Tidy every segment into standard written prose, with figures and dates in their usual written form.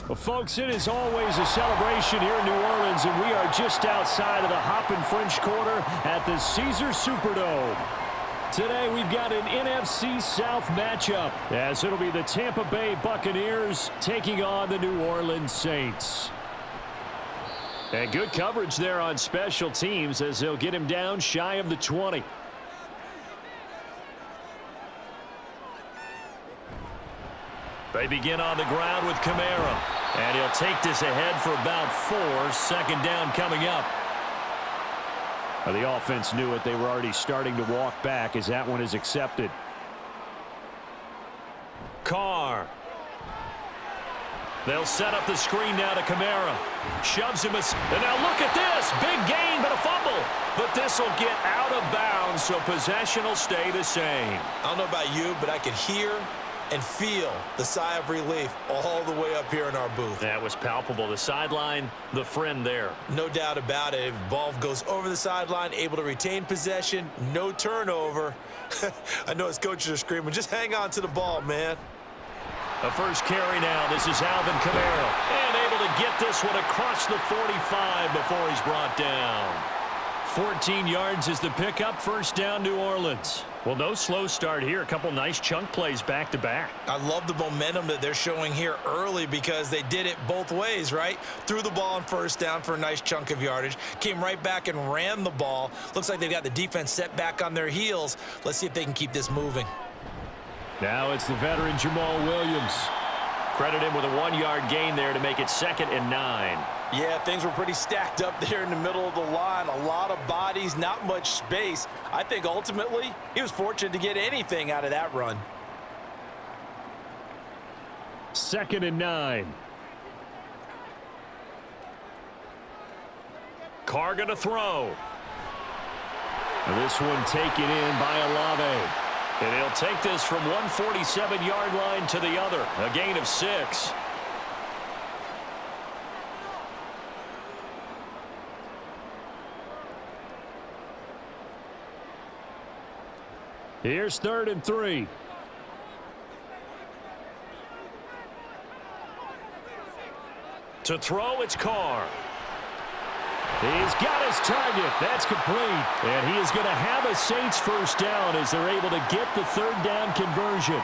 Well, folks, it is always a celebration here in New Orleans, and we are just outside of the Hoppin' French Quarter at the Caesars Superdome. Today, we've got an NFC South matchup, as it'll be the Tampa Bay Buccaneers taking on the New Orleans Saints. And good coverage there on special teams as they'll get him down shy of the 20. They begin on the ground with Kamara. And he'll take this ahead for about 4. 2nd down coming up. The offense knew it. They were already starting to walk back as that one is accepted. Carr. They'll set up the screen now to Kamara. Shoves him. And now look at this. Big gain, but a fumble. But this will get out of bounds, so possession will stay the same. I don't know about you, but I could hear and feel the sigh of relief all the way up here in our booth. That was palpable. The sideline, the friend there. No doubt about it. If the ball goes over the sideline, able to retain possession, no turnover. I know his coaches are screaming, just hang on to the ball, man. The first carry now. This is Alvin Kamara. And able to get this one across the 45 before he's brought down. 14 yards is the pickup. 1st down, New Orleans. Well, no slow start here. A couple nice chunk plays back-to-back. I love the momentum that they're showing here early because they did it both ways, right? Threw the ball on 1st down for a nice chunk of yardage. Came right back and ran the ball. Looks like they've got the defense set back on their heels. Let's see if they can keep this moving. Now it's the veteran Jamal Williams. Credit him with a 1-yard gain there to make it 2nd and 9. Yeah, things were pretty stacked up there in the middle of the line. A lot of bodies, not much space. I think ultimately he was fortunate to get anything out of that run. 2nd and 9. Carr gonna throw. This one taken in by Olave. And he'll take this from 147-yard line to the other. A gain of 6. Here's 3rd and 3. To throw, it's Carr. He's got his target. That's complete. And he is going to have a Saints 1st down as they're able to get the 3rd down conversion.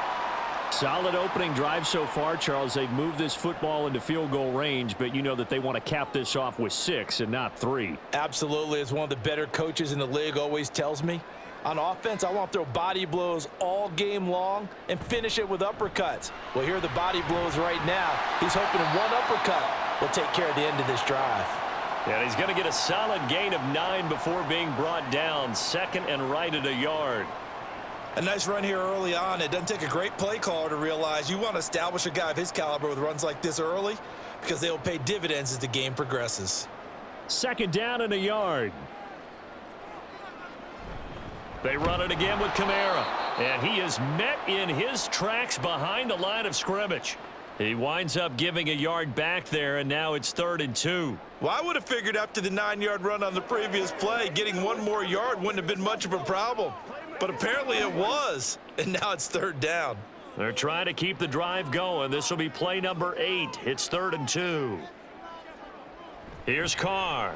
Solid opening drive so far, Charles. They've moved this football into field goal range, but you know that they want to cap this off with 6 and not 3. Absolutely. As one of the better coaches in the league always tells me, on offense, I want to throw body blows all game long and finish it with uppercuts. Well, here are the body blows right now. He's hoping one uppercut will take care of the end of this drive. And he's going to get a solid gain of 9 before being brought down. 2nd and right at a yard. A nice run here early on. It doesn't take a great play caller to realize you want to establish a guy of his caliber with runs like this early because they will pay dividends as the game progresses. 2nd down and a yard. They run it again with Kamara. And he is met in his tracks behind the line of scrimmage. He winds up giving a yard back there, and now it's 3rd and 2. Well, I would have figured after the 9-yard run on the previous play, getting 1 more yard wouldn't have been much of a problem. But apparently it was, and now it's 3rd down. They're trying to keep the drive going. This will be play number 8. It's 3rd and 2. Here's Carr.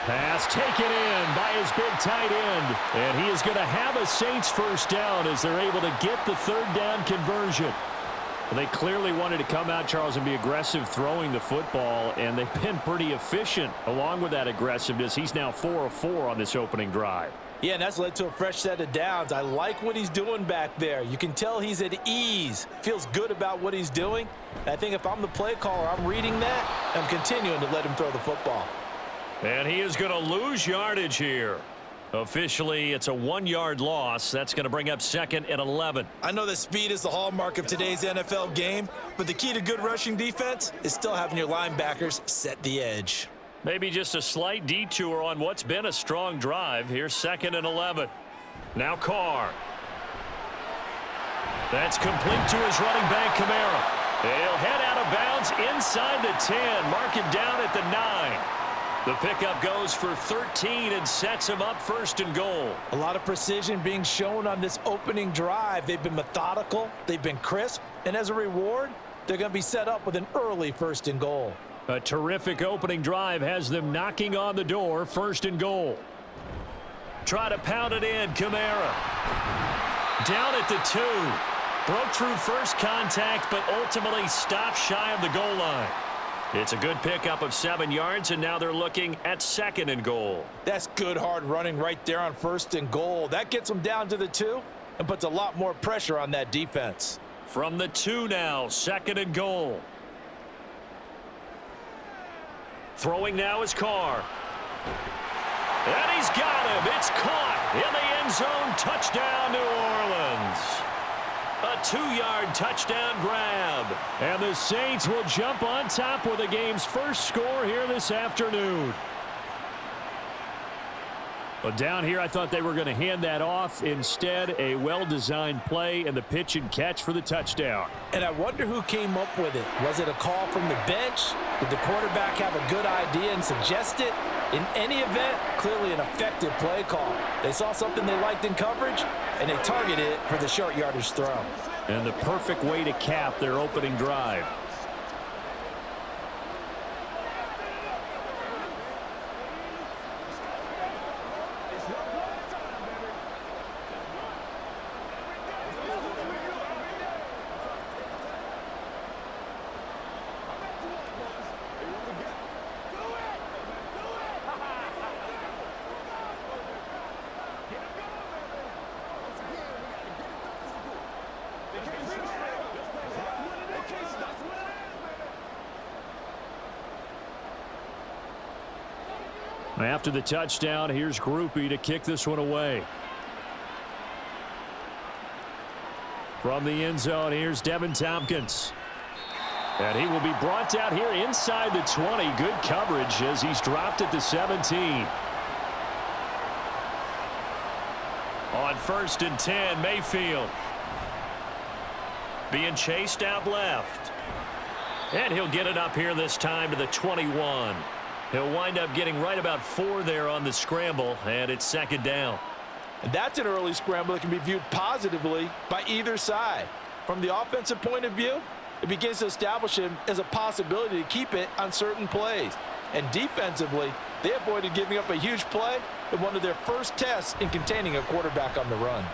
Pass taken in by his big tight end. And he is going to have a Saints 1st down as they're able to get the 3rd down conversion. They clearly wanted to come out, Charles, and be aggressive throwing the football, and they've been pretty efficient along with that aggressiveness. He's now 4 of 4 on this opening drive. Yeah, and that's led to a fresh set of downs. I like what he's doing back there. You can tell he's at ease, feels good about what he's doing. I think if I'm the play caller, I'm reading that, I'm continuing to let him throw the football. And he is going to lose yardage here. Officially, it's a 1-yard loss. That's going to bring up 2nd and 11. I know that speed is the hallmark of today's NFL game, but the key to good rushing defense is still having your linebackers set the edge. Maybe just a slight detour on what's been a strong drive. Here's 2nd and 11. Now Carr. That's complete to his running back, Kamara. He'll head out of bounds inside the 10. Mark him down at the 9. The pickup goes for 13 and sets him up 1st and goal. A lot of precision being shown on this opening drive. They've been methodical, they've been crisp, and as a reward, they're going to be set up with an early 1st and goal. A terrific opening drive has them knocking on the door, 1st and goal. Try to pound it in, Kamara. Down at the 2. Broke through first contact, but ultimately stopped shy of the goal line. It's a good pickup of 7 yards, and now they're looking at 2nd and goal. That's good hard running right there on 1st and goal. That gets them down to the 2 and puts a lot more pressure on that defense. From the 2 now, 2nd and goal. Throwing now is Carr. And he's got him. It's caught in the end zone. Touchdown, New Orleans. A 2-yard touchdown grab. And the Saints will jump on top with the game's first score here this afternoon. But down here, I thought they were going to hand that off. Instead, a well-designed play and the pitch and catch for the touchdown. And I wonder who came up with it. Was it a call from the bench? Did the quarterback have a good idea and suggest it? In any event, clearly an effective play call. They saw something they liked in coverage, and they targeted it for the short yardage throw. And the perfect way to cap their opening drive. After the touchdown, here's Groupie to kick this one away. From the end zone, here's Devin Tompkins. And he will be brought down here inside the 20. Good coverage as he's dropped at the 17. On 1st and 10, Mayfield. Being chased out left. And he'll get it up here this time to the 21. He'll wind up getting right about 4 there on the scramble, and it's 2nd down. And that's an early scramble that can be viewed positively by either side. From the offensive point of view, it begins to establish him as a possibility to keep it on certain plays. And defensively, they avoided giving up a huge play in one of their first tests in containing a quarterback on the run.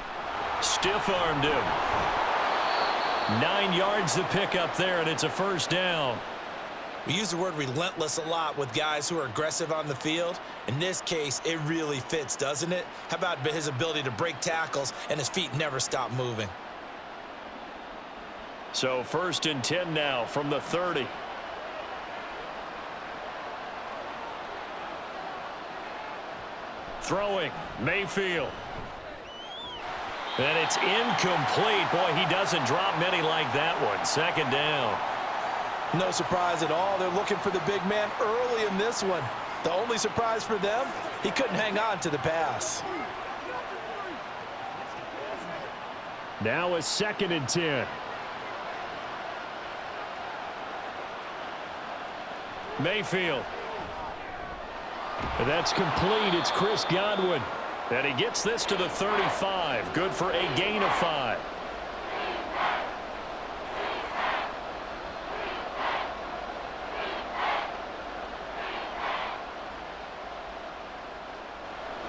Stiff-armed him. 9 yards to pick up there, and it's a 1st down. We use the word relentless a lot with guys who are aggressive on the field. In this case, it really fits, doesn't it? How about his ability to break tackles and his feet never stop moving? So 1st and 10 now from the 30. Throwing, Mayfield. And it's incomplete. Boy, he doesn't drop many like that one. 2nd down. No surprise at all. They're looking for the big man early in this one. The only surprise for them, he couldn't hang on to the pass. Now a 2nd and 10. Mayfield. And that's complete. It's Chris Godwin. And he gets this to the 35. Good for a gain of 5.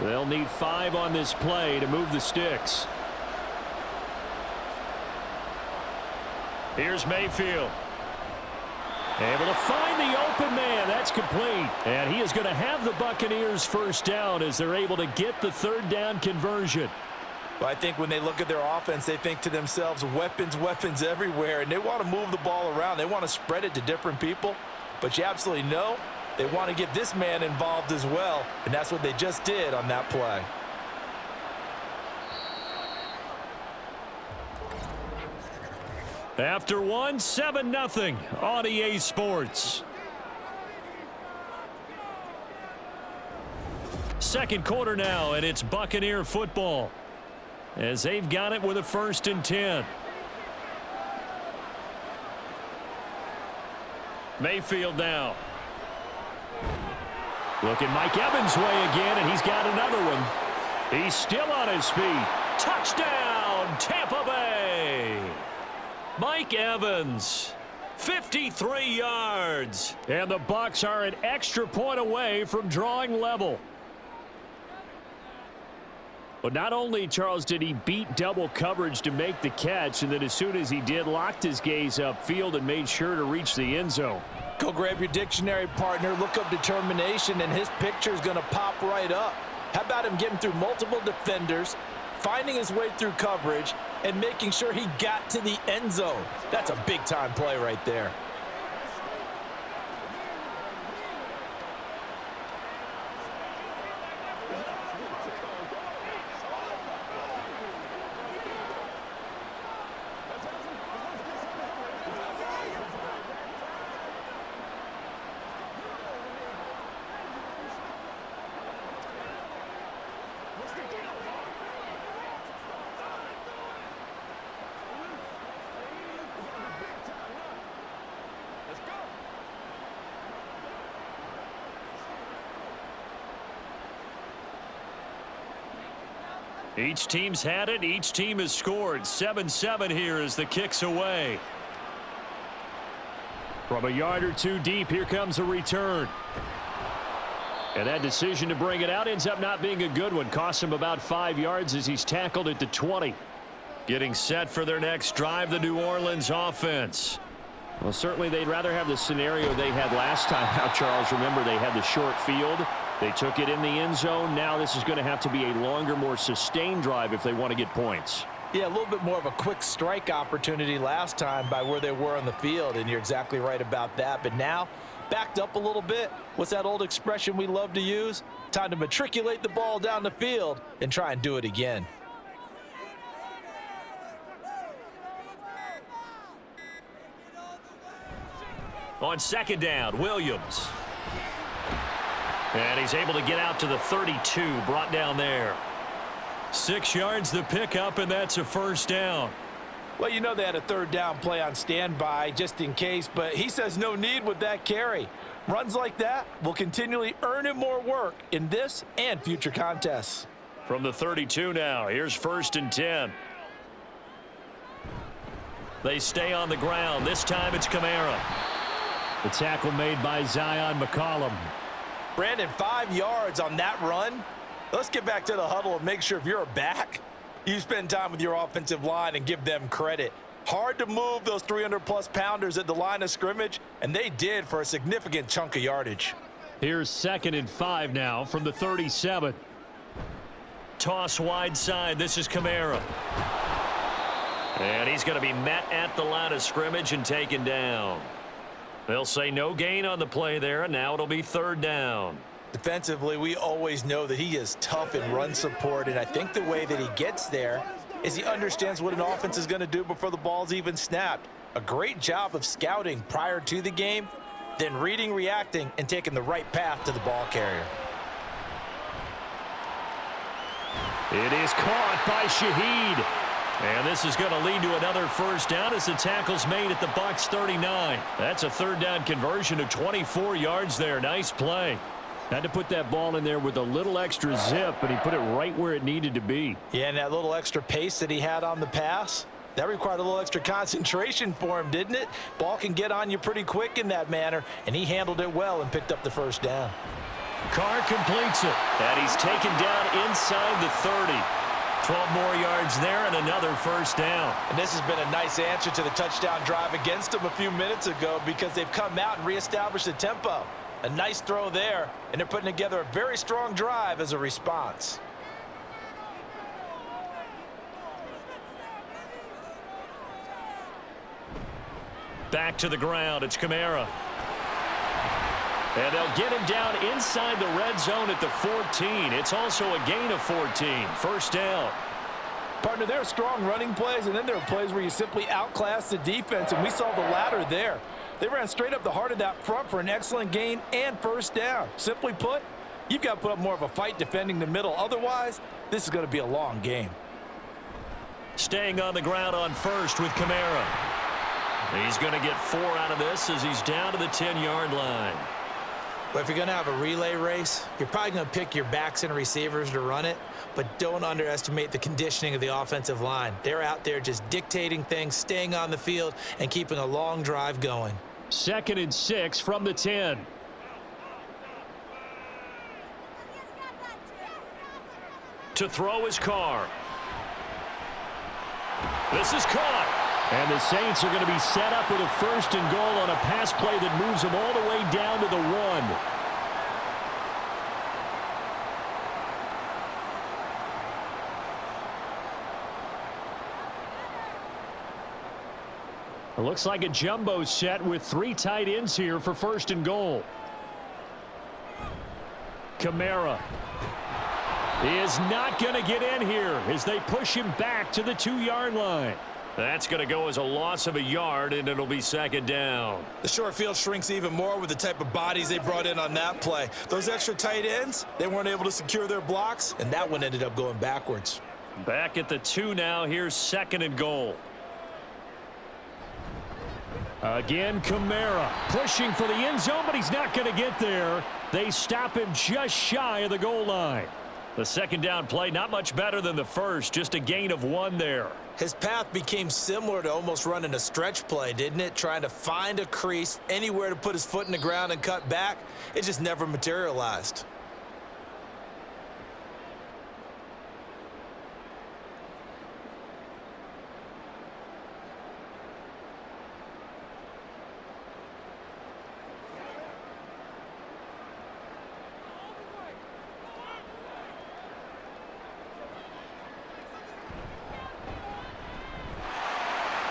They'll need 5 on this play to move the sticks. Here's Mayfield. Able to find the open man. That's complete. And he is going to have the Buccaneers 1st down as they're able to get the 3rd down conversion. Well, I think when they look at their offense, they think to themselves, weapons, weapons everywhere. And they want to move the ball around. They want to spread it to different people. But you absolutely know they want to get this man involved as well. And that's what they just did on that play. After one, 7-0 on EA Sports. 2nd quarter now, and it's Buccaneer football as they've got it with a 1st and 10. Mayfield now. Looking Mike Evans' way again, and he's got another one. He's still on his feet. Touchdown, Tampa Bay. Mike Evans, 53 yards. And the Bucs are an extra point away from drawing level. But not only, Charles, did he beat double coverage to make the catch, and then as soon as he did, locked his gaze upfield and made sure to reach the end zone. Go grab your dictionary, partner. Look up determination, and his picture is going to pop right up. How about him getting through multiple defenders, finding his way through coverage, and making sure he got to the end zone? That's a big-time play right there. Each team's had it. Each team has scored. 7-7 here as the kick's away. From a yard or two deep, here comes a return. And that decision to bring it out ends up not being a good one. Costs him about 5 yards as he's tackled at the 20. Getting set for their next drive, the New Orleans offense. Well, certainly they'd rather have the scenario they had last time out, Charles. Remember, they had the short field. They took it in the end zone. Now this is going to have to be a longer, more sustained drive if they want to get points. Yeah, a little bit more of a quick strike opportunity last time by where they were on the field, and you're exactly right about that. But now, backed up a little bit. What's that old expression we love to use? Time to matriculate the ball down the field and try and do it again. On second down, Williams. And he's able to get out to the 32, brought down there. 6 yards the pickup, and that's a first down. Well, you know they had a third down play on standby just in case, but he says no need with that carry. Runs like that will continually earn him more work in this and future contests. From the 32 now, here's 1st and 10. They stay on the ground. This time it's Kamara. The tackle made by Zion McCollum. Brandon, 5 yards on that run. Let's get back to the huddle and make sure if you're a back, you spend time with your offensive line and give them credit. Hard to move those 300-plus pounders at the line of scrimmage, and they did for a significant chunk of yardage. Here's 2nd and 5 now from the 37. Toss wide side. This is Kamara. And he's going to be met at the line of scrimmage and taken down. They'll say no gain on the play there, and now it'll be 3rd down. Defensively, we always know that he is tough in run support, and I think the way that he gets there is he understands what an offense is going to do before the ball's even snapped. A great job of scouting prior to the game, then reading, reacting, and taking the right path to the ball carrier. It is caught by Shaheed. And this is going to lead to another first down as the tackle's made at the Bucs 39. That's a 3rd down conversion of 24 yards there. Nice play. Had to put that ball in there with a little extra zip, but he put it right where it needed to be. Yeah, and that little extra pace that he had on the pass, that required a little extra concentration for him, didn't it? Ball can get on you pretty quick in that manner, and he handled it well and picked up the first down. Carr completes it, and he's taken down inside the 30. 12 more yards there and another first down. And this has been a nice answer to the touchdown drive against them a few minutes ago because they've come out and reestablished the tempo. A nice throw there, and they're putting together a very strong drive as a response. Back to the ground, it's Kamara. And they'll get him down inside the red zone at the 14. It's also a gain of 14. First down. Partner, there are strong running plays, and then there are plays where you simply outclass the defense, and we saw the latter there. They ran straight up the heart of that front for an excellent gain and first down. Simply put, you've got to put up more of a fight defending the middle. Otherwise, this is going to be a long game. Staying on the ground on first with Kamara. He's going to get 4 out of this as he's down to the 10-yard line. Well, if you're going to have a relay race, you're probably going to pick your backs and receivers to run it, but don't underestimate the conditioning of the offensive line. They're out there just dictating things, staying on the field, and keeping a long drive going. 2nd and 6 from the 10. To throw his Carr. This is caught. And the Saints are going to be set up with a 1st and goal on a pass play that moves them all the way down to the 1. It looks like a jumbo set with 3 tight ends here for 1st and goal. Kamara is not going to get in here as they push him back to the 2-yard line. That's going to go as a loss of a yard, and it'll be 2nd down. The short field shrinks even more with the type of bodies they brought in on that play. Those extra tight ends, they weren't able to secure their blocks, and that one ended up going backwards. Back at the 2 now. Here's 2nd and goal. Again, Kamara pushing for the end zone, but he's not going to get there. They stop him just shy of the goal line. The 2nd down play, not much better than the first, just a gain of 1 there. His path became similar to almost running a stretch play, didn't it? Trying to find a crease, anywhere to put his foot in the ground and cut back. It just never materialized.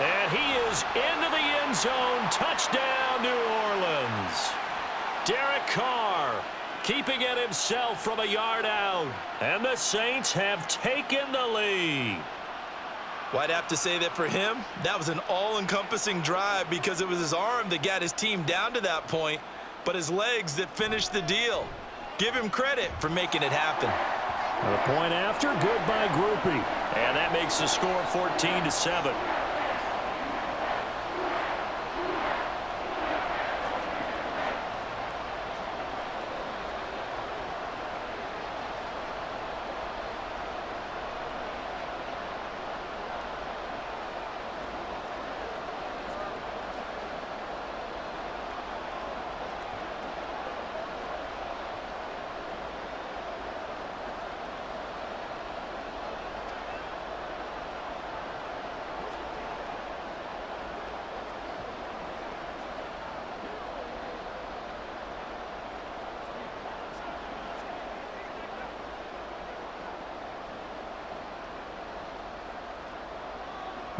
And he is into the end zone. Touchdown, New Orleans. Derek Carr keeping it himself from a yard out. And the Saints have taken the lead. Well, I'd have to say that for him, that was an all-encompassing drive because it was his arm that got his team down to that point, but his legs that finished the deal. Give him credit for making it happen. The point after, good by Groupie. And that makes the score 14-7.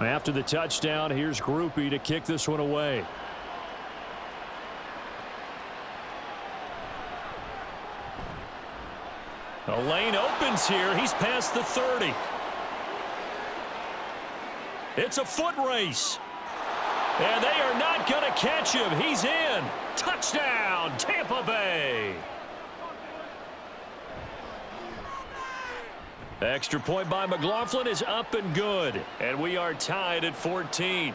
After the touchdown, here's Groupie to kick this one away. The lane opens here. He's past the 30. It's a foot race. And they are not going to catch him. He's in. Touchdown, Tampa Bay. Extra point by McLaughlin is up and good. And we are tied at 14.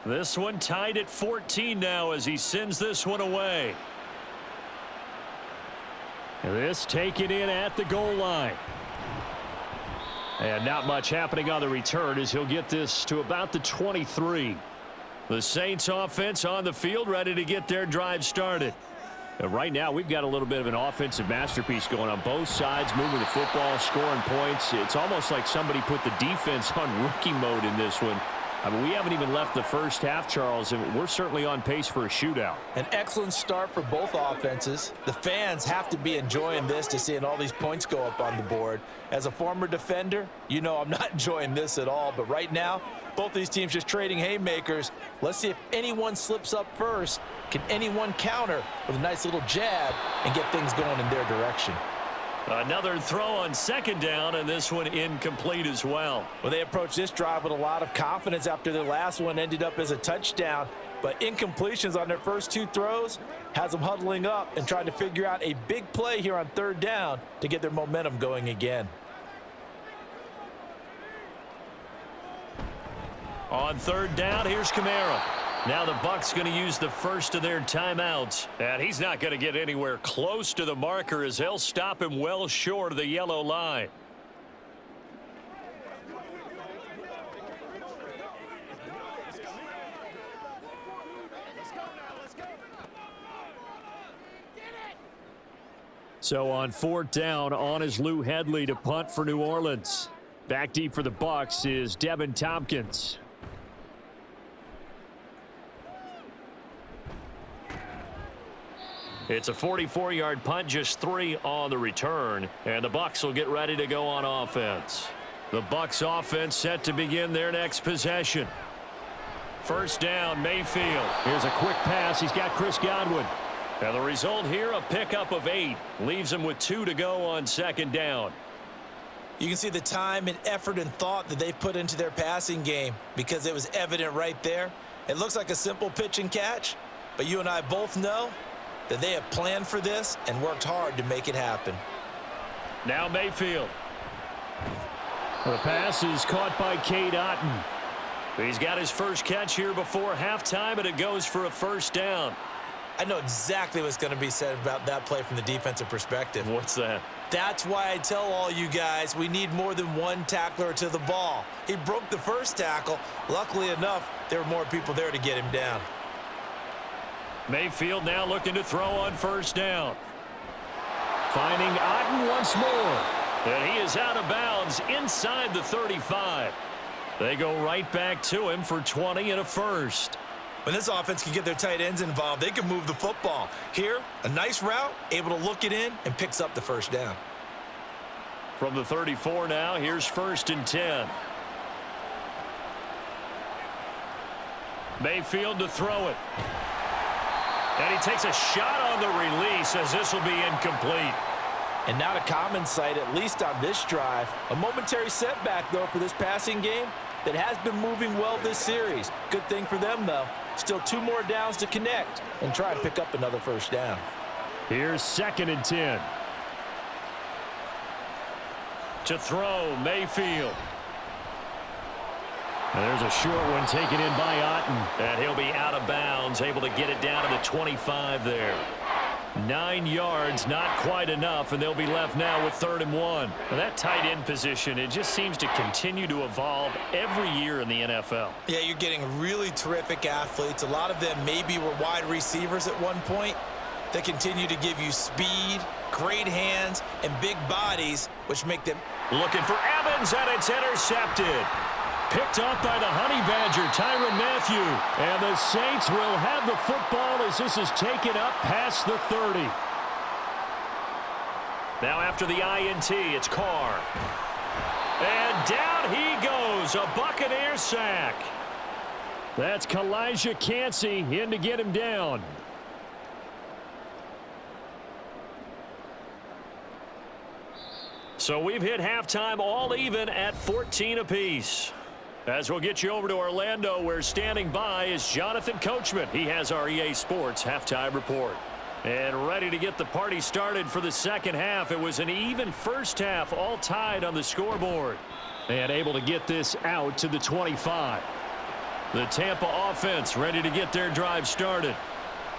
This one tied at 14 now as he sends this one away. This taken in at the goal line. And not much happening on the return as he'll get this to about the 23. The Saints offense on the field ready to get their drive started. And right now we've got a little bit of an offensive masterpiece going on both sides, moving the football, scoring points. It's almost like somebody put the defense on rookie mode in this one. I mean, we haven't even left the first half, Charles, and we're certainly on pace for a shootout. An excellent start for both offenses. The fans have to be enjoying this to seeing all these points go up on the board. As a former defender, you know I'm not enjoying this at all, but right now, both these teams just trading haymakers. Let's see if anyone slips up first. Can anyone counter with a nice little jab and get things going in their direction? Another throw on second down, and this one incomplete as well. Well, they approached this drive with a lot of confidence after their last one ended up as a touchdown. But incompletions on their first two throws has them huddling up and trying to figure out a big play here on third down to get their momentum going again. On third down, here's Kamara. Now the Bucs going to use the first of their timeouts. And he's not going to get anywhere close to the marker as they'll stop him well short of the yellow line. So on fourth down, on is Lou Hedley to punt for New Orleans. Back deep for the Bucs is Devin Tompkins. It's a 44-yard punt, just 3 on the return, and the Bucs will get ready to go on offense. The Bucs offense set to begin their next possession. First down, Mayfield. Here's a quick pass. He's got Chris Godwin. And the result here, a pickup of 8. Leaves him with 2 to go on second down. You can see the time and effort and thought that they've put into their passing game because it was evident right there. It looks like a simple pitch and catch, but you and I both know that they have planned for this and worked hard to make it happen. Now Mayfield. The pass is caught by Cade Otton. He's got his first catch here before halftime, and it goes for a first down. I know exactly what's going to be said about that play from the defensive perspective. What's that? That's why I tell all you guys we need more than one tackler to the ball. He broke the first tackle. Luckily enough, there were more people there to get him down. Mayfield now looking to throw on first down. Finding Otton once more. And he is out of bounds inside the 35. They go right back to him for 20 and a first. When this offense can get their tight ends involved, they can move the football. Here, a nice route, able to look it in, and picks up the first down. From the 34 now, here's first and 10. Mayfield to throw it. And he takes a shot on the release as this will be incomplete. And not a common sight, at least on this drive. A momentary setback, though, for this passing game that has been moving well this series. Good thing for them, though. Still 2 more downs to connect and try and pick up another first down. Here's second and 10. To throw, Mayfield. And there's a short one taken in by Otton. And he'll be out of bounds, able to get it down to the 25 there. 9 yards, not quite enough, and they'll be left now with 3rd and 1. Now that tight end position, it just seems to continue to evolve every year in the NFL. Yeah, you're getting really terrific athletes. A lot of them maybe were wide receivers at one point. They continue to give you speed, great hands, and big bodies, which make them... Looking for Evans, and it's intercepted. Picked off by the Honey Badger, Tyrann Mathieu. And the Saints will have the football as this is taken up past the 30. Now after the INT, it's Carr. And down he goes, a Buccaneer sack. That's Kalijah Cansey in to get him down. So we've hit halftime all even at 14 apiece. As we'll get you over to Orlando, where standing by is Jonathan Coachman. He has our EA Sports halftime report. And ready to get the party started for the second half. It was an even first half, all tied on the scoreboard. And able to get this out to the 25. The Tampa offense ready to get their drive started.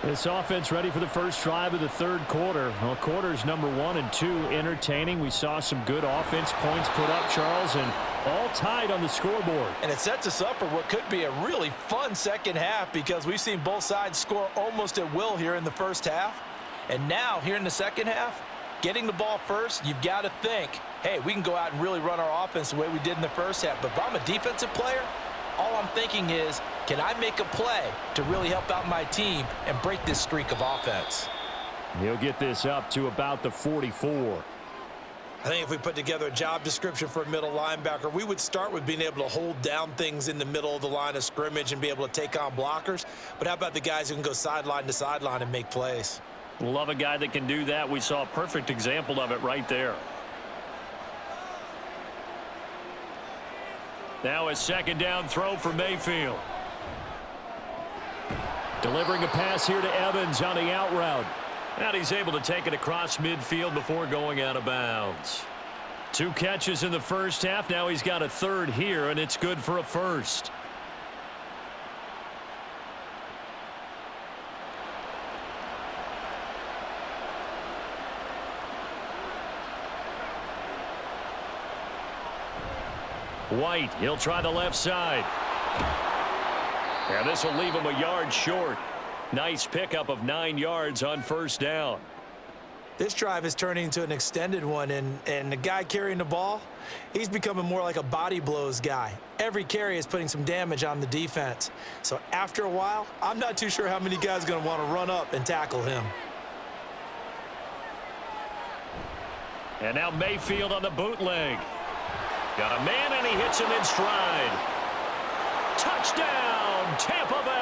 This offense ready for the first drive of the third quarter. Well, quarters number 1 and 2 entertaining. We saw some good offense points put up, Charles, and all tied on the scoreboard. And it sets us up for what could be a really fun second half because we've seen both sides score almost at will here in the first half. And now, here in the second half, getting the ball first, you've got to think, hey, we can go out and really run our offense the way we did in the first half. But if I'm a defensive player, All I'm thinking is, can I make a play to really help out my team and break this streak of offense? He'll get this up to about the 44. I think if we put together a job description for a middle linebacker, we would start with being able to hold down things in the middle of the line of scrimmage and be able to take on blockers. But how about the guys who can go sideline to sideline and make plays? Love a guy that can do that. We saw a perfect example of it right there. Now a second down throw for Mayfield. Delivering a pass here to Evans on the out route. And he's able to take it across midfield before going out of bounds. 2 catches in the first half. Now he's got a third here, and it's good for a first. White, he'll try the left side. And this will leave him a yard short. Nice pickup of 9 yards on first down. This drive is turning into an extended one, and the guy carrying the ball, he's becoming more like a body blows guy. Every carry is putting some damage on the defense. So after a while, I'm not too sure how many guys are going to want to run up and tackle him. And now Mayfield on the bootleg. Got a man, and he hits him in stride. Touchdown, Tampa Bay.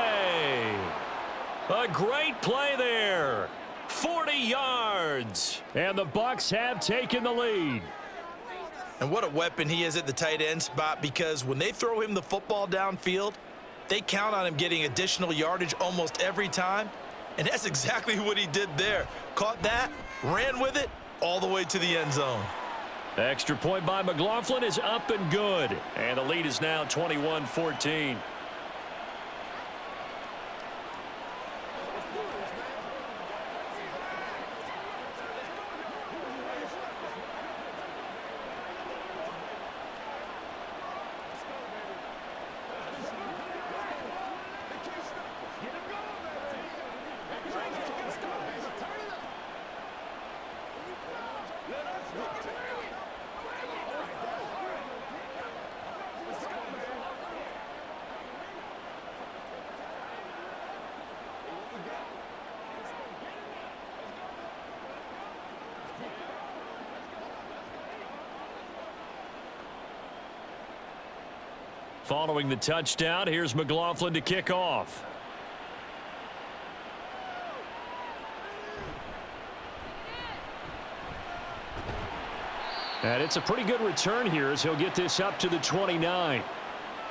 A great play there. 40 yards. And the Bucs have taken the lead. And what a weapon he is at the tight end spot, because when they throw him the football downfield, they count on him getting additional yardage almost every time. And that's exactly what he did there. Caught that, ran with it, all the way to the end zone. Extra point by McLaughlin is up and good. And the lead is now 21-14. Following the touchdown, here's McLaughlin to kick off. And it's a pretty good return here as he'll get this up to the 29.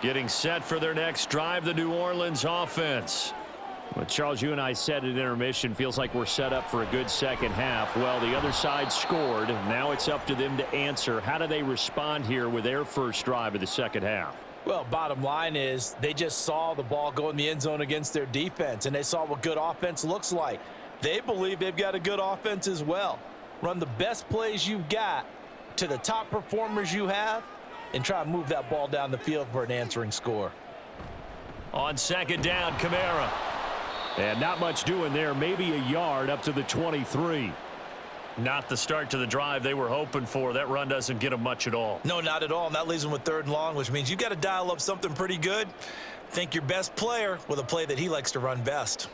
Getting set for their next drive, the New Orleans offense. Well, Charles, you and I said at intermission, feels like we're set up for a good second half. Well, the other side scored. Now it's up to them to answer. How do they respond here with their first drive of the second half? Well, bottom line is they just saw the ball go in the end zone against their defense, and they saw what good offense looks like. They believe they've got a good offense as well. Run the best plays you've got to the top performers you have and try to move that ball down the field for an answering score. On second down, Kamara. And not much doing there, maybe a yard up to the 23. Not the start to the drive they were hoping for. That run doesn't get them much at all. No, not at all. And that leaves them with 3rd and long, which means you got to dial up something pretty good. Think your best player with a play that he likes to run best.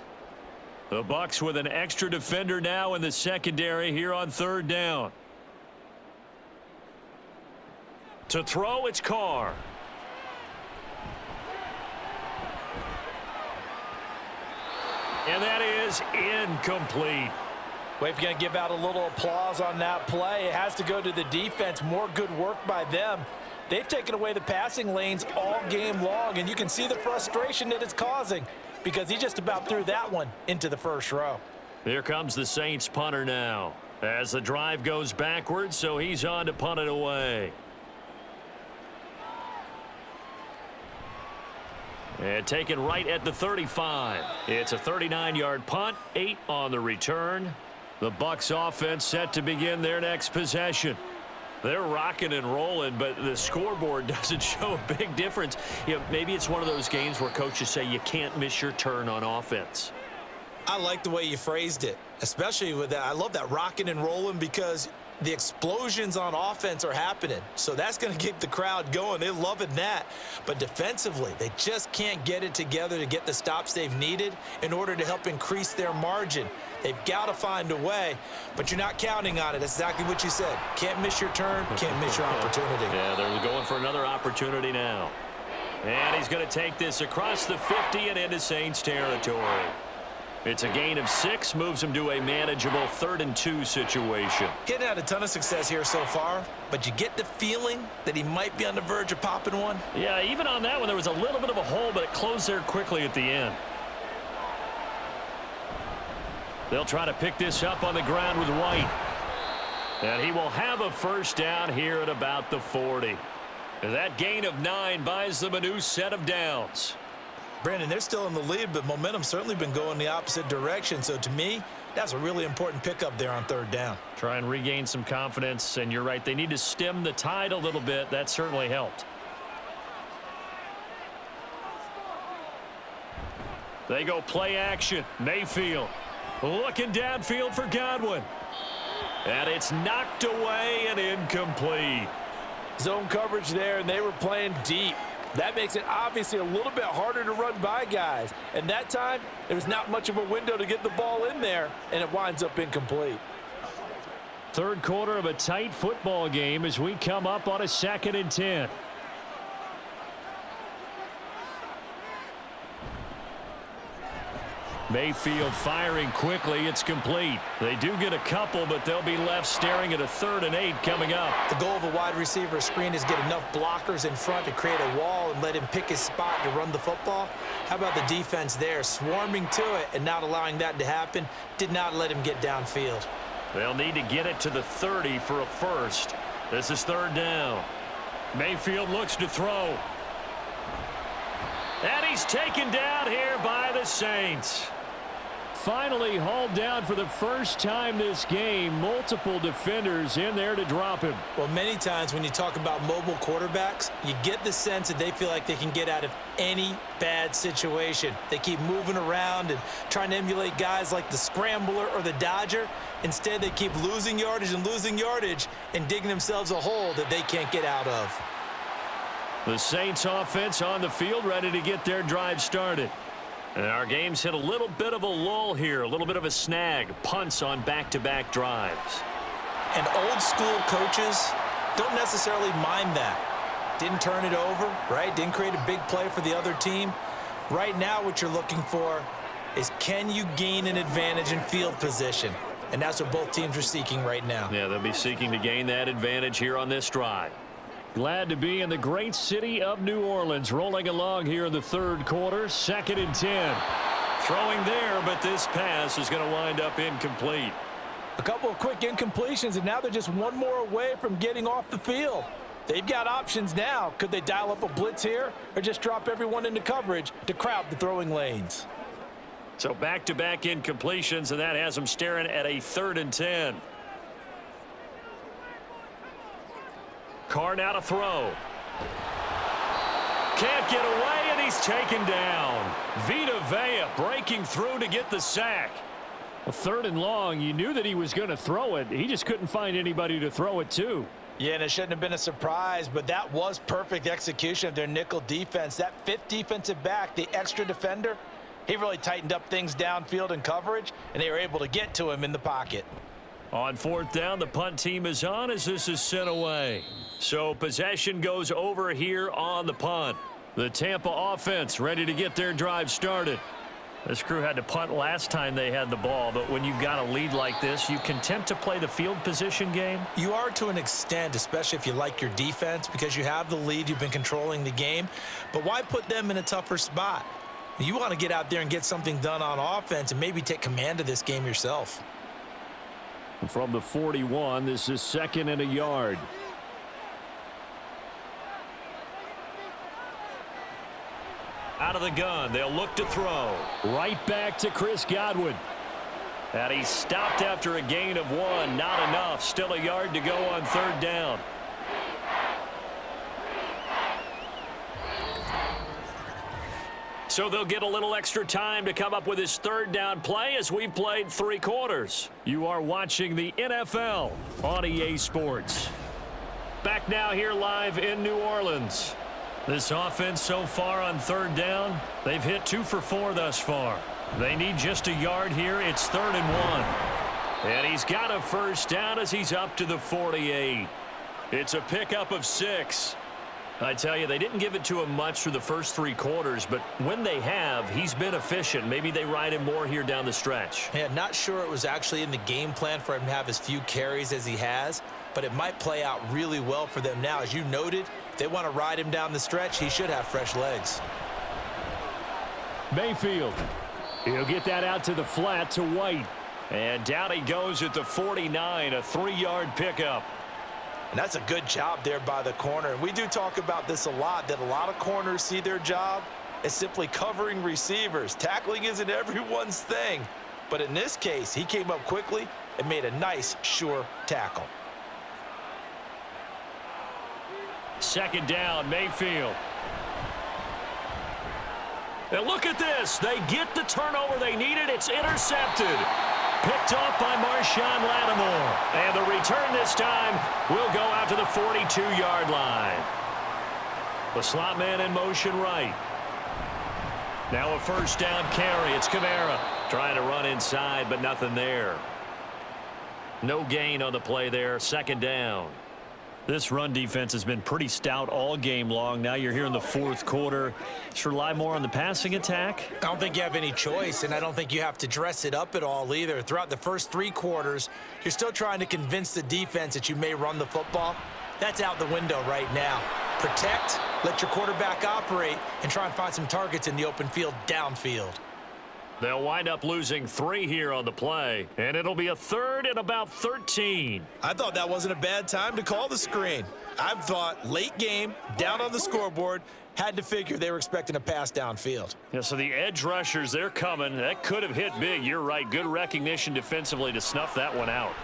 The Bucs with an extra defender now in the secondary here on 3rd down. To throw, it's Carr. And that is incomplete. Well, if you're going to give out a little applause on that play, it has to go to the defense. More good work by them. They've taken away the passing lanes all game long, and you can see the frustration that it's causing because he just about threw that one into the first row. Here comes the Saints punter now as the drive goes backwards, so he's on to punt it away. And taken right at the 35. It's a 39-yard punt, 8 on the return. The Bucs offense set to begin their next possession. They're rocking and rolling, but the scoreboard doesn't show a big difference. You know, maybe it's one of those games where coaches say you can't miss your turn on offense. I like the way you phrased it, especially with that. I love that rocking and rolling because the explosions on offense are happening. So that's going to keep the crowd going. They're loving that. But defensively, they just can't get it together to get the stops they've needed in order to help increase their margin. They've got to find a way, but you're not counting on it. That's exactly what you said. Can't miss your turn, can't miss your opportunity. Yeah, they're going for another opportunity now. And he's going to take this across the 50 and into Saints territory. It's a gain of 6, moves him to a manageable 3rd and 2 situation. Getting had a ton of success here so far, but you get the feeling that he might be on the verge of popping one. Yeah, even on that one, there was a little bit of a hole, but it closed there quickly at the end. They'll try to pick this up on the ground with White. And he will have a first down here at about the 40. That gain of 9 buys them a new set of downs. Brandon, they're still in the lead, but momentum's certainly been going the opposite direction. So to me, that's a really important pickup there on 3rd down. Try and regain some confidence, and you're right. They need to stem the tide a little bit. That certainly helped. They go play action. Mayfield looking downfield for Godwin. And it's knocked away and incomplete. Zone coverage there, and they were playing deep. That makes it obviously a little bit harder to run by guys. And that time, there was not much of a window to get the ball in there, and it winds up incomplete. 3rd quarter of a tight football game as we come up on a 2nd and 10. Mayfield firing quickly. It's complete. They do get a couple, but they'll be left staring at a 3rd and 8 coming up. The goal of a wide receiver screen is get enough blockers in front to create a wall and let him pick his spot to run the football. How about the defense there, swarming to it and not allowing that to happen? Did not let him get downfield. They'll need to get it to the 30 for a first. This is 3rd down. Mayfield looks to throw. And he's taken down here by the Saints. Finally hauled down for the first time this game. Multiple defenders in there to drop him. Well, many times when you talk about mobile quarterbacks, you get the sense that they feel like they can get out of any bad situation. They keep moving around and trying to emulate guys like the scrambler or the dodger. Instead, they keep losing yardage and digging themselves a hole that they can't get out of. The Saints offense on the field, ready to get their drive started. And our game's hit a little bit of a lull here, a little bit of a snag. Punts on back-to-back drives. And old school coaches don't necessarily mind that. Didn't turn it over, right? Didn't create a big play for the other team. Right now what you're looking for is, can you gain an advantage in field position? And that's what both teams are seeking right now. Yeah, they'll be seeking to gain that advantage here on this drive. Glad to be in the great city of New Orleans, rolling along here in the 3rd quarter, 2nd and 10. Throwing there, but this pass is going to wind up incomplete. A couple of quick incompletions, and now they're just one more away from getting off the field. They've got options now. Could they dial up a blitz here or just drop everyone into coverage to crowd the throwing lanes? So back-to-back incompletions, and that has them staring at a 3rd and 10. Carr now to throw. Can't get away, and he's taken down. Vita Vea breaking through to get the sack. A 3rd and long, you knew that he was going to throw it. He just couldn't find anybody to throw it to. Yeah, and it shouldn't have been a surprise, but that was perfect execution of their nickel defense. That 5th defensive back, the extra defender, he really tightened up things downfield in coverage, and they were able to get to him in the pocket. On 4th down, the punt team is on as this is sent away. So possession goes over here on the punt. The Tampa offense ready to get their drive started. This crew had to punt last time they had the ball, but when you've got a lead like this, you content to play the field position game? You are to an extent, especially if you like your defense, because you have the lead, you've been controlling the game. But why put them in a tougher spot? You want to get out there and get something done on offense and maybe take command of this game yourself. From the 41, this is 2nd and a yard. Out of the gun, they'll look to throw. Right back to Chris Godwin. And he stopped after a gain of 1. Not enough. Still a yard to go on 3rd down. So they'll get a little extra time to come up with his third down play as we've played 3 quarters. You are watching the NFL on EA Sports. Back now here live in New Orleans. This offense so far on third down, they've hit 2 for 4 thus far. They need just a yard here. It's 3rd and 1. And he's got a first down as he's up to the 48. It's a pickup of 6. I tell you, they didn't give it to him much through the first 3 quarters, but when they have, he's been efficient. Maybe they ride him more here down the stretch. Yeah, not sure it was actually in the game plan for him to have as few carries as he has, but it might play out really well for them now. As you noted, if they want to ride him down the stretch, he should have fresh legs. Mayfield. He'll get that out to the flat to White. And down he goes at the 49, a 3-yard pickup. And that's a good job there by the corner. And we do talk about this a lot, that a lot of corners see their job as simply covering receivers. Tackling isn't everyone's thing. But in this case, he came up quickly and made a nice, sure tackle. 2nd down, Mayfield. And look at this. They get the turnover they needed. It's intercepted. Picked off by Marshawn Lattimore. And the return this time will go out to the 42-yard line. The slot man in motion right. Now a first down carry. It's Kamara trying to run inside, but nothing there. No gain on the play there. 2nd down. This run defense has been pretty stout all game long. Now you're here in the 4th quarter. Just rely more on the passing attack. I don't think you have any choice, and I don't think you have to dress it up at all either. Throughout the first 3 quarters, you're still trying to convince the defense that you may run the football. That's out the window right now. Protect, let your quarterback operate, and try and find some targets in the open field downfield. They'll wind up losing 3 here on the play, and it'll be a 3rd and about 13. I thought that wasn't a bad time to call the screen. I've thought late game, down on the scoreboard, had to figure they were expecting a pass downfield. Yeah, so the edge rushers, they're coming. That could have hit big. You're right. Good recognition defensively to snuff that one out.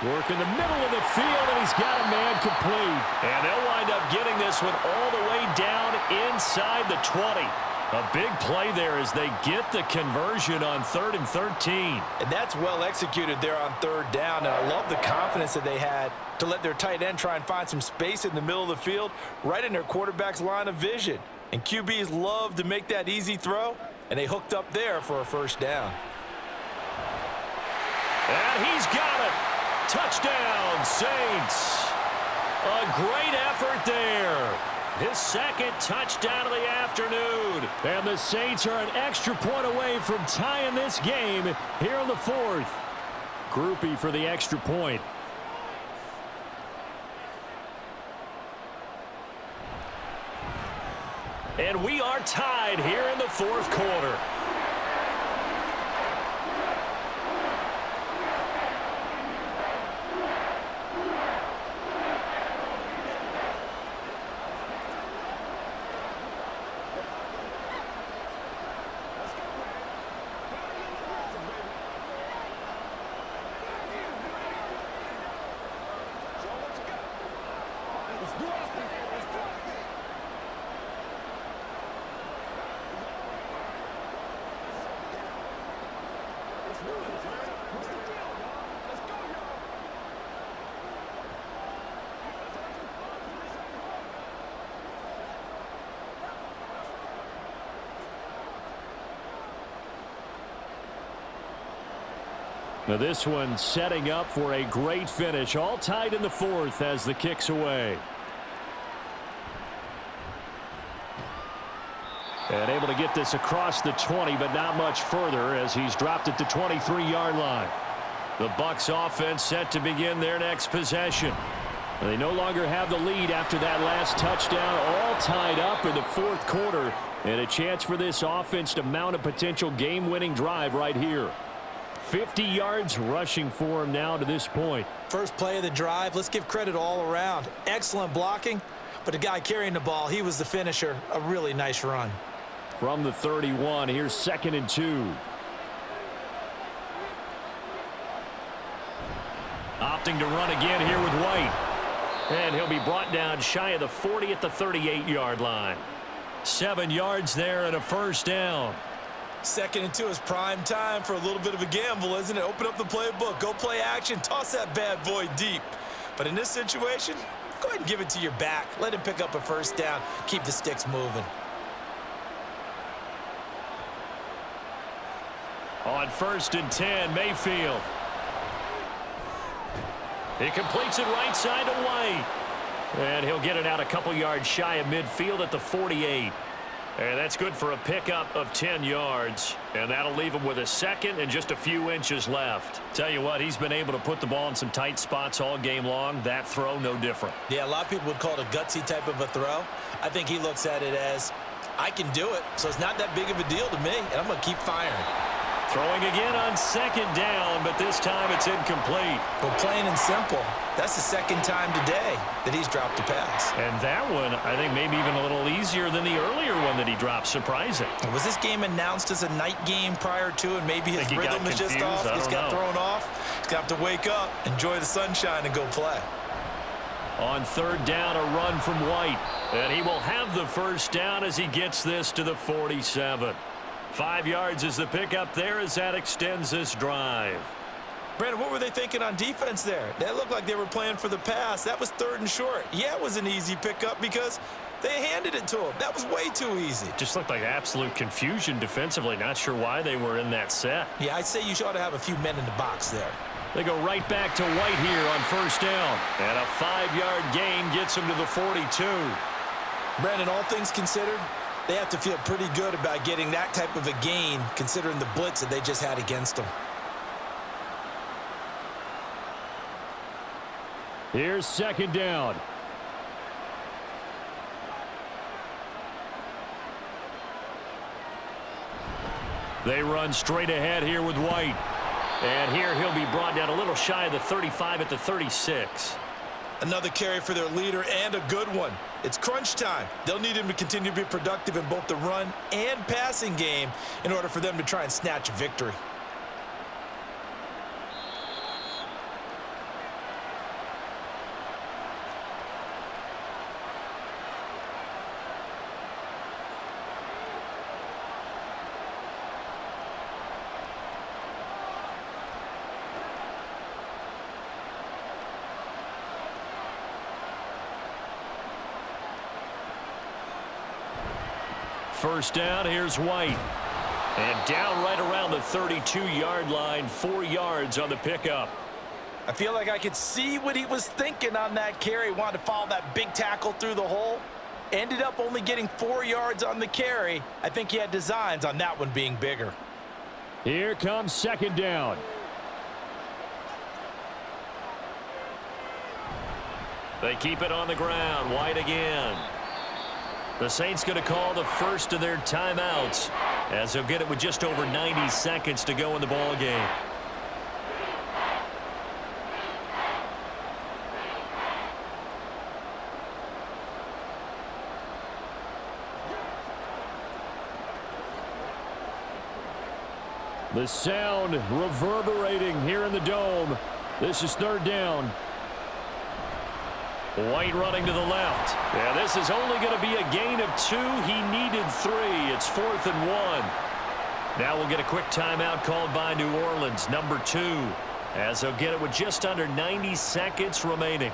Work in the middle of the field, and he's got a man complete. And they'll wind up getting this one all the way down inside the 20. A big play there as they get the conversion on 3rd and 13. And that's well executed there on 3rd down. And I love the confidence that they had to let their tight end try and find some space in the middle of the field, right in their quarterback's line of vision. And QBs love to make that easy throw, and they hooked up there for a first down. And he's got it. Touchdown, Saints. A great effort there. His 2nd touchdown of the afternoon. And the Saints are an extra point away from tying this game here in the 4th. Groupie for the extra point. And we are tied here in the 4th quarter. Now this one setting up for a great finish. All tied in the 4th as the kick's away. And able to get this across the 20, but not much further as he's dropped at the 23-yard line. The Bucs offense set to begin their next possession. They no longer have the lead after that last touchdown, all tied up in the 4th quarter. And a chance for this offense to mount a potential game-winning drive right here. 50 yards rushing for him now to this point. First play of the drive, let's give credit all around. Excellent blocking, but the guy carrying the ball, he was the finisher. A really nice run. From the 31, here's 2nd and 2. Opting to run again here with White. And he'll be brought down shy of the 40 at the 38-yard line. 7 yards there and a first down. 2nd and 2 is prime time for a little bit of a gamble, isn't it? Open up the playbook, go play action, toss that bad boy deep. But in this situation, go ahead and give it to your back. Let him pick up a first down. Keep the sticks moving. On 1st and 10, Mayfield. He completes it right side to White. And he'll get it out a couple yards shy of midfield at the 48. And that's good for a pickup of 10 yards. And that'll leave him with a 2nd and just a few inches left. Tell you what, he's been able to put the ball in some tight spots all game long. That throw, no different. Yeah, a lot of people would call it a gutsy type of a throw. I think he looks at it as, I can do it, so it's not that big of a deal to me, and I'm going to keep firing. Throwing again on 2nd down, but this time it's incomplete. Well, plain and simple, that's the 2nd time today that he's dropped a pass. And that one, I think, maybe even a little easier than the earlier one that he dropped. Surprising. Was this game announced as a night game prior to, and maybe his rhythm is just off? He's got thrown off. He's got to wake up, enjoy the sunshine, and go play. On 3rd down, a run from White. And he will have the first down as he gets this to the 47. 5 yards is the pickup there as that extends this drive. Brandon, what were they thinking on defense there? That looked like they were playing for the pass. That was 3rd and short. Yeah, it was an easy pickup because they handed it to him. That was way too easy. Just looked like absolute confusion defensively. Not sure why they were in that set. Yeah, I'd say you ought to have a few men in the box there. They go right back to White here on 1st down. And a 5-yard gain gets him to the 42. Brandon, all things considered, they have to feel pretty good about getting that type of a gain considering the blitz that they just had against them. Here's 2nd down. They run straight ahead here with White. And here he'll be brought down a little shy of the 35 at the 36. Another carry for their leader and a good one. It's crunch time. They'll need him to continue to be productive in both the run and passing game in order for them to try and snatch a victory. First down, here's White. And down right around the 32-yard line, 4 yards on the pickup. I feel like I could see what he was thinking on that carry. Wanted to follow that big tackle through the hole. Ended up only getting 4 yards on the carry. I think he had designs on that one being bigger. Here comes 2nd down. They keep it on the ground. White again. The Saints going to call the first of their timeouts as they'll get it with just over 90 seconds to go in the ball game. The sound reverberating here in the dome. This is 3rd down. White running to the left. Yeah, this is only going to be a gain of 2. He needed 3. It's 4th and 1. Now we'll get a quick timeout called by New Orleans, number 2, as they'll get it with just under 90 seconds remaining.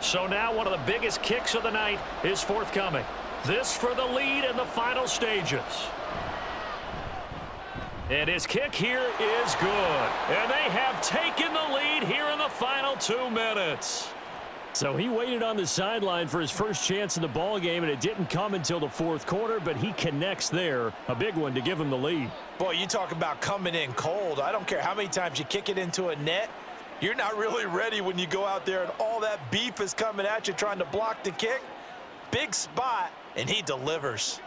So now one of the biggest kicks of the night is forthcoming. This for the lead in the final stages. And his kick here is good. And they have taken the lead here in the final 2 minutes. So he waited on the sideline for his first chance in the ball game, and it didn't come until the 4th quarter, but he connects there. A big one to give him the lead. Boy, you talk about coming in cold. I don't care how many times you kick it into a net. You're not really ready when you go out there and all that beef is coming at you trying to block the kick. Big spot, and he delivers.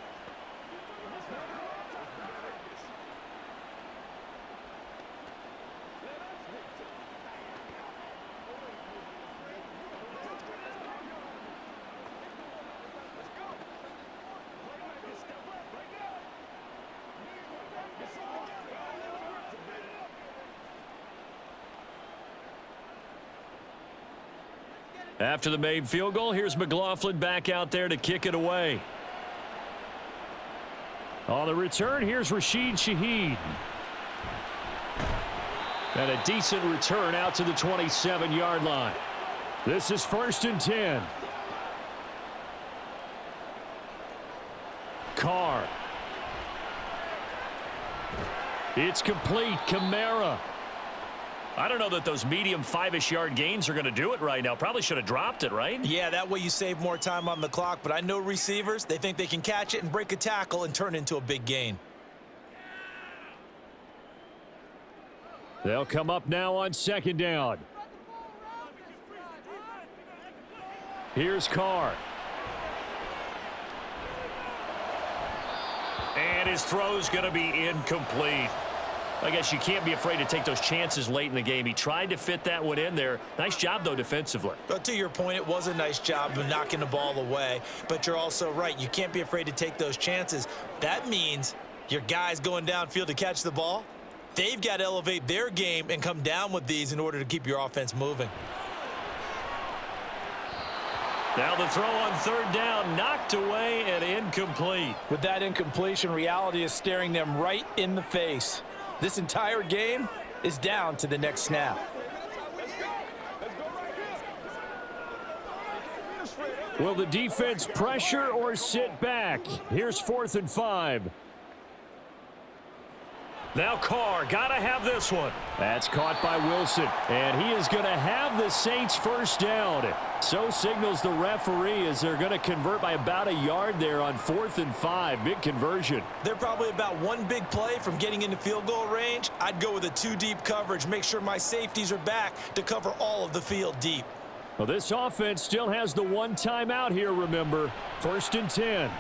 After the made field goal, here's McLaughlin back out there to kick it away. On the return, here's Rashid Shaheed. And a decent return out to the 27-yard line. This is 1st and 10. Carr. It's complete. Kamara. I don't know that those medium 5-ish yard gains are going to do it right now. Probably should have dropped it, right? Yeah, that way you save more time on the clock. But I know receivers, they think they can catch it and break a tackle and turn it into a big gain. They'll come up now on 2nd down. Here's Carr. And his throw's going to be incomplete. I guess you can't be afraid to take those chances late in the game. He tried to fit that one in there. Nice job, though, defensively. But to your point, it was a nice job of knocking the ball away. But you're also right. You can't be afraid to take those chances. That means your guys going downfield to catch the ball, they've got to elevate their game and come down with these in order to keep your offense moving. Now the throw on 3rd down, knocked away and incomplete. With that incompletion, reality is staring them right in the face. This entire game is down to the next snap. Will the defense pressure or sit back? Here's 4th and 5. Now Carr, gotta have this one. That's caught by Wilson, and he is going to have the Saints 1st down. So signals the referee as they're going to convert by about a yard there on 4th and 5. Big conversion. They're probably about one big play from getting into field goal range. I'd go with a 2-deep coverage. Make sure my safeties are back to cover all of the field deep. Well, this offense still has the one timeout here, remember. 1st and 10.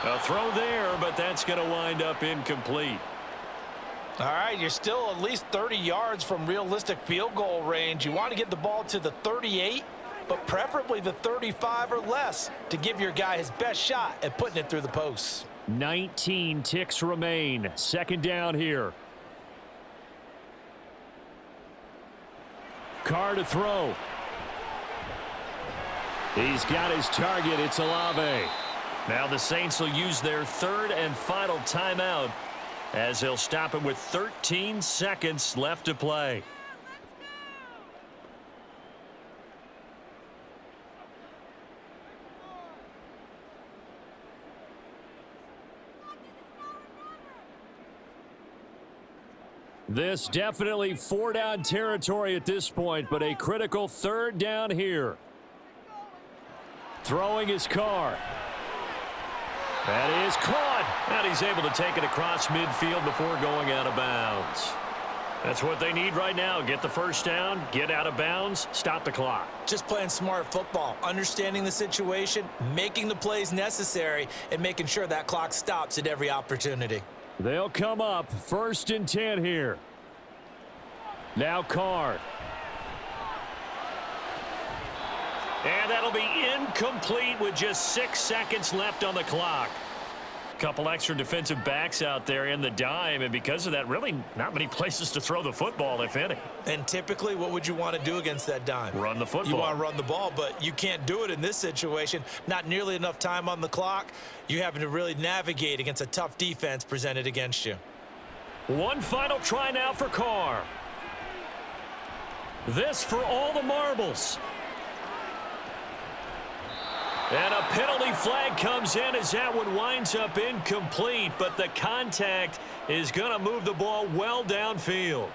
A throw there, but that's going to wind up incomplete. All right, you're still at least 30 yards from realistic field goal range. You want to get the ball to the 38, but preferably the 35 or less to give your guy his best shot at putting it through the posts. 19 ticks remain. 2nd down here. Carr to throw. He's got his target. It's Olave. Now the Saints will use their 3rd and final timeout as they'll stop him with 13 seconds left to play. This definitely 4-down territory at this point, but a critical 3rd down here. Throwing his Carr. That is caught, and he's able to take it across midfield before going out of bounds. That's what they need right now. Get the 1st down, get out of bounds, stop the clock. Just playing smart football, understanding the situation, making the plays necessary, and making sure that clock stops at every opportunity. They'll come up 1st and 10 here. Now Carr. And that'll be incomplete with just 6 seconds left on the clock. Couple extra defensive backs out there in the dime, and because of that, really not many places to throw the football, if any. And typically, what would you want to do against that dime? Run the football. You want to run the ball, but you can't do it in this situation. Not nearly enough time on the clock. You're having to really navigate against a tough defense presented against you. One final try now for Carr. This for all the marbles. And a penalty flag comes in as that one winds up incomplete, but the contact is going to move the ball well downfield.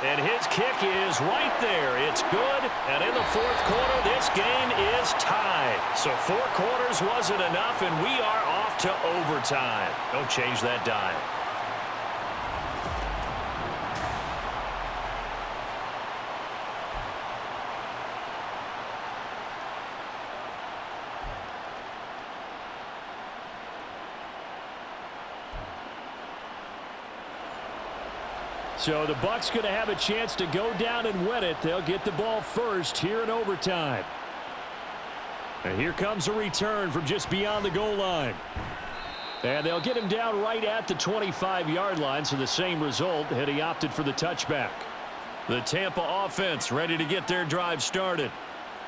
And his kick is right there. It's good. And in the 4th quarter, this game is tied. So 4 quarters wasn't enough, and we are off to overtime. Don't change that dime. So the Bucs going to have a chance to go down and win it. They'll get the ball first here in overtime. And here comes a return from just beyond the goal line. And they'll get him down right at the 25-yard line, so the same result had he opted for the touchback. The Tampa offense ready to get their drive started.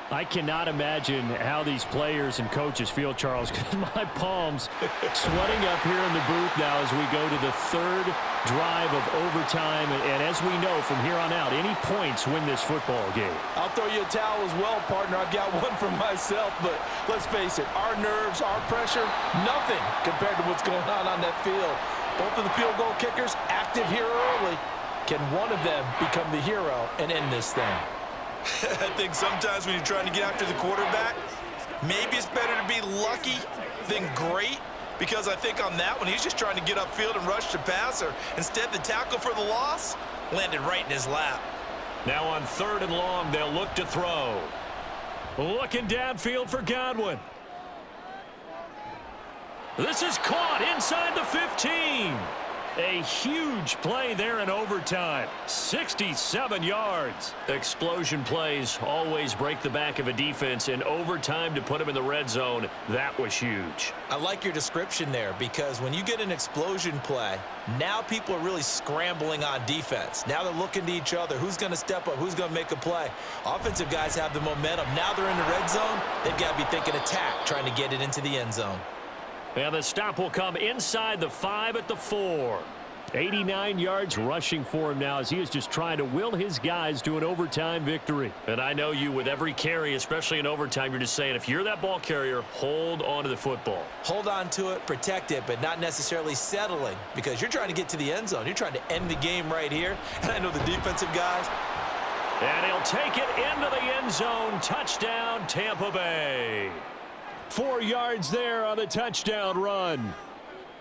I cannot imagine how these players and coaches feel, Charles, because my palms sweating up here in the booth now as we go to the third drive of overtime. And as we know from here on out, any points win this football game. I'll throw you a towel as well, partner. I've got one for myself, but let's face it, our nerves, our pressure, nothing compared to what's going on that field. Both of the field goal kickers active here early. Can one of them become the hero and end this thing? I think sometimes when you're trying to get after the quarterback, maybe it's better to be lucky than great, because I think on that one, he's just trying to get upfield and rush the passer. Instead, the tackle for the loss landed right in his lap. Now on 3rd and long, they'll look to throw. Looking downfield for Godwin. This is caught inside the 15. A huge play there in overtime. 67 yards. Explosion plays always break the back of a defense. In overtime to put him in the red zone, that was huge. I like your description there, because when you get an explosion play, now people are really scrambling on defense. Now they're looking to each other. Who's going to step up? Who's going to make a play? Offensive guys have the momentum. Now they're in the red zone. They've got to be thinking attack, trying to get it into the end zone. And the stop will come inside the 5 at the 4. 89 yards rushing for him now as he is just trying to will his guys to an overtime victory. And I know you, with every carry, especially in overtime, you're just saying, if you're that ball carrier, hold on to the football. Hold on to it, protect it, but not necessarily settling, because you're trying to get to the end zone. You're trying to end the game right here. And I know the defensive guys. And he'll take it into the end zone. Touchdown, Tampa Bay. 4 yards there on the touchdown run.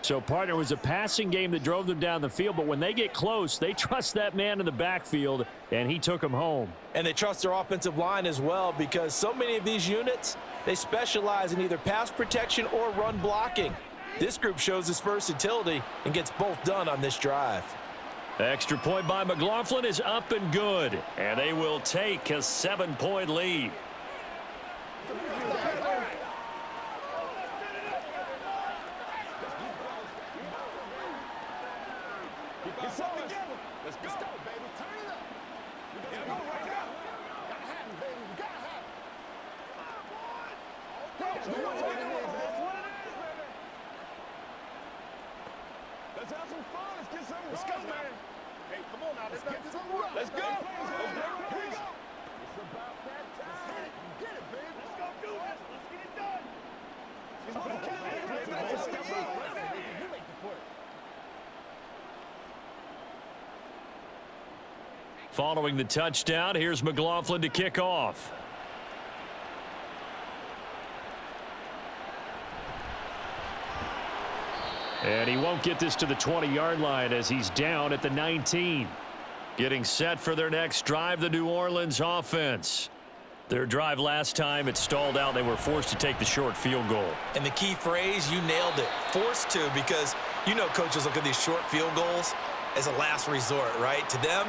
So, partner, it was a passing game that drove them down the field, but when they get close, they trust that man in the backfield, and he took them home. And they trust their offensive line as well, because so many of these units, they specialize in either pass protection or run blocking. This group shows its versatility and gets both done on this drive. Extra point by McLaughlin is up and good, and they will take a 7-point lead. Let's have some fun. Let's get some. Let's go, man. Hey, come on now. Let's get some. Let's go. Here we go. It's about that time. Get it, baby. Let's go do this. Let's get it done. You make the play. Following the touchdown, here's McLaughlin to kick off. And he won't get this to the 20-yard line as he's down at the 19. Getting set for their next drive, the New Orleans offense. Their drive last time, it stalled out. They were forced to take the short field goal. And the key phrase, you nailed it, forced to, because you know coaches look at these short field goals as a last resort, right? To them,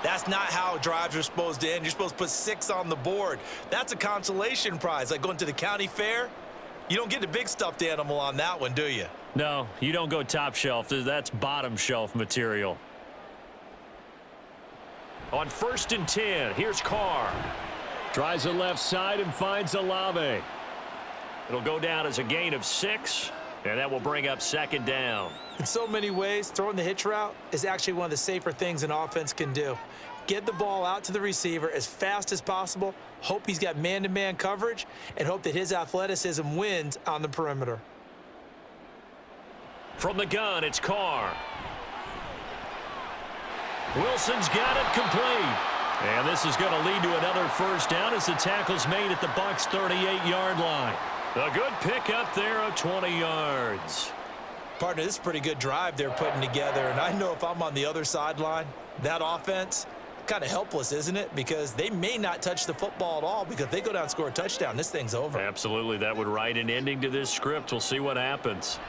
that's not how drives are supposed to end. You're supposed to put 6 on the board. That's a consolation prize, like going to the county fair. You don't get the big stuffed animal on that one, do you? No, you don't go top shelf. That's bottom shelf material. On 1st and 10, here's Carr. Tries the left side and finds Olave. It'll go down as a gain of 6, and that will bring up 2nd down. In so many ways, throwing the hitch route is actually one of the safer things an offense can do. Get the ball out to the receiver as fast as possible, hope he's got man-to-man coverage, and hope that his athleticism wins on the perimeter. From the gun, it's Carr. Wilson's got it complete. And this is going to lead to another 1st down as the tackle's made at the Bucs' 38-yard line. A good pick up there of 20 yards. Partner, this is a pretty good drive they're putting together, and I know if I'm on the other sideline, that offense, kind of helpless, isn't it? Because they may not touch the football at all, because if they go down and score a touchdown, this thing's over. Absolutely, that would write an ending to this script. We'll see what happens.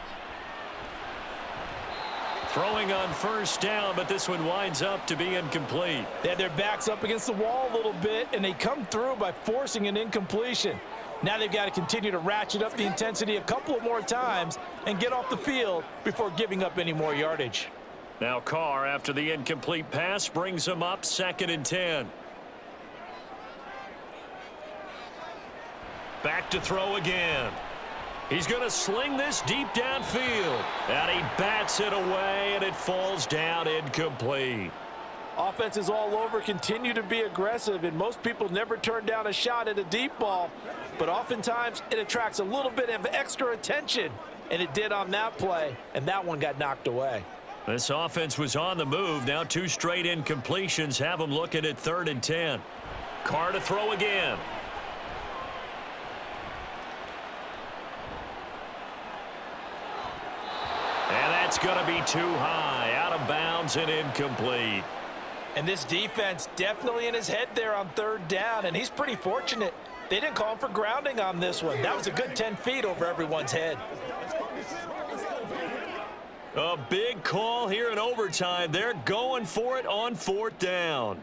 Throwing on 1st down, but this one winds up to be incomplete. They had their backs up against the wall a little bit, and they come through by forcing an incompletion. Now they've got to continue to ratchet up the intensity a couple of more times and get off the field before giving up any more yardage. Now Carr, after the incomplete pass, brings him up 2nd and 10. Back to throw again. He's going to sling this deep downfield. And he bats it away, and it falls down incomplete. Offenses all over continue to be aggressive, and most people never turn down a shot at a deep ball. But oftentimes, it attracts a little bit of extra attention, and it did on that play, and that one got knocked away. This offense was on the move. Now 2 straight incompletions have them looking at 3rd and 10. Carr to throw again. And that's going to be too high, out of bounds and incomplete. And this defense definitely in his head there on 3rd down, and he's pretty fortunate. They didn't call him for grounding on this one. That was a good 10 feet over everyone's head. A big call here in overtime. They're going for it on 4th down.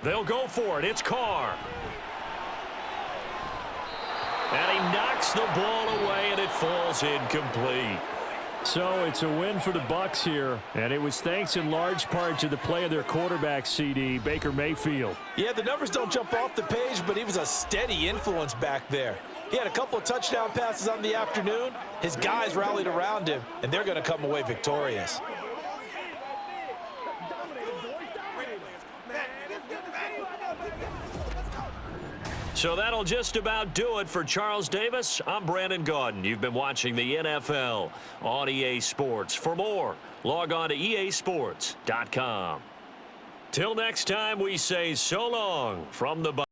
They'll go for it. It's Carr. And he knocks the ball away, and it falls incomplete. So it's a win for the Bucs here, and it was thanks in large part to the play of their quarterback, CD, Baker Mayfield. Yeah, the numbers don't jump off the page, but he was a steady influence back there. He had a couple of touchdown passes on the afternoon. His guys rallied around him, and they're going to come away victorious. So that'll just about do it for Charles Davis. I'm Brandon Gaudin. You've been watching the NFL on EA Sports. For more, log on to easports.com. Till next time, we say so long from the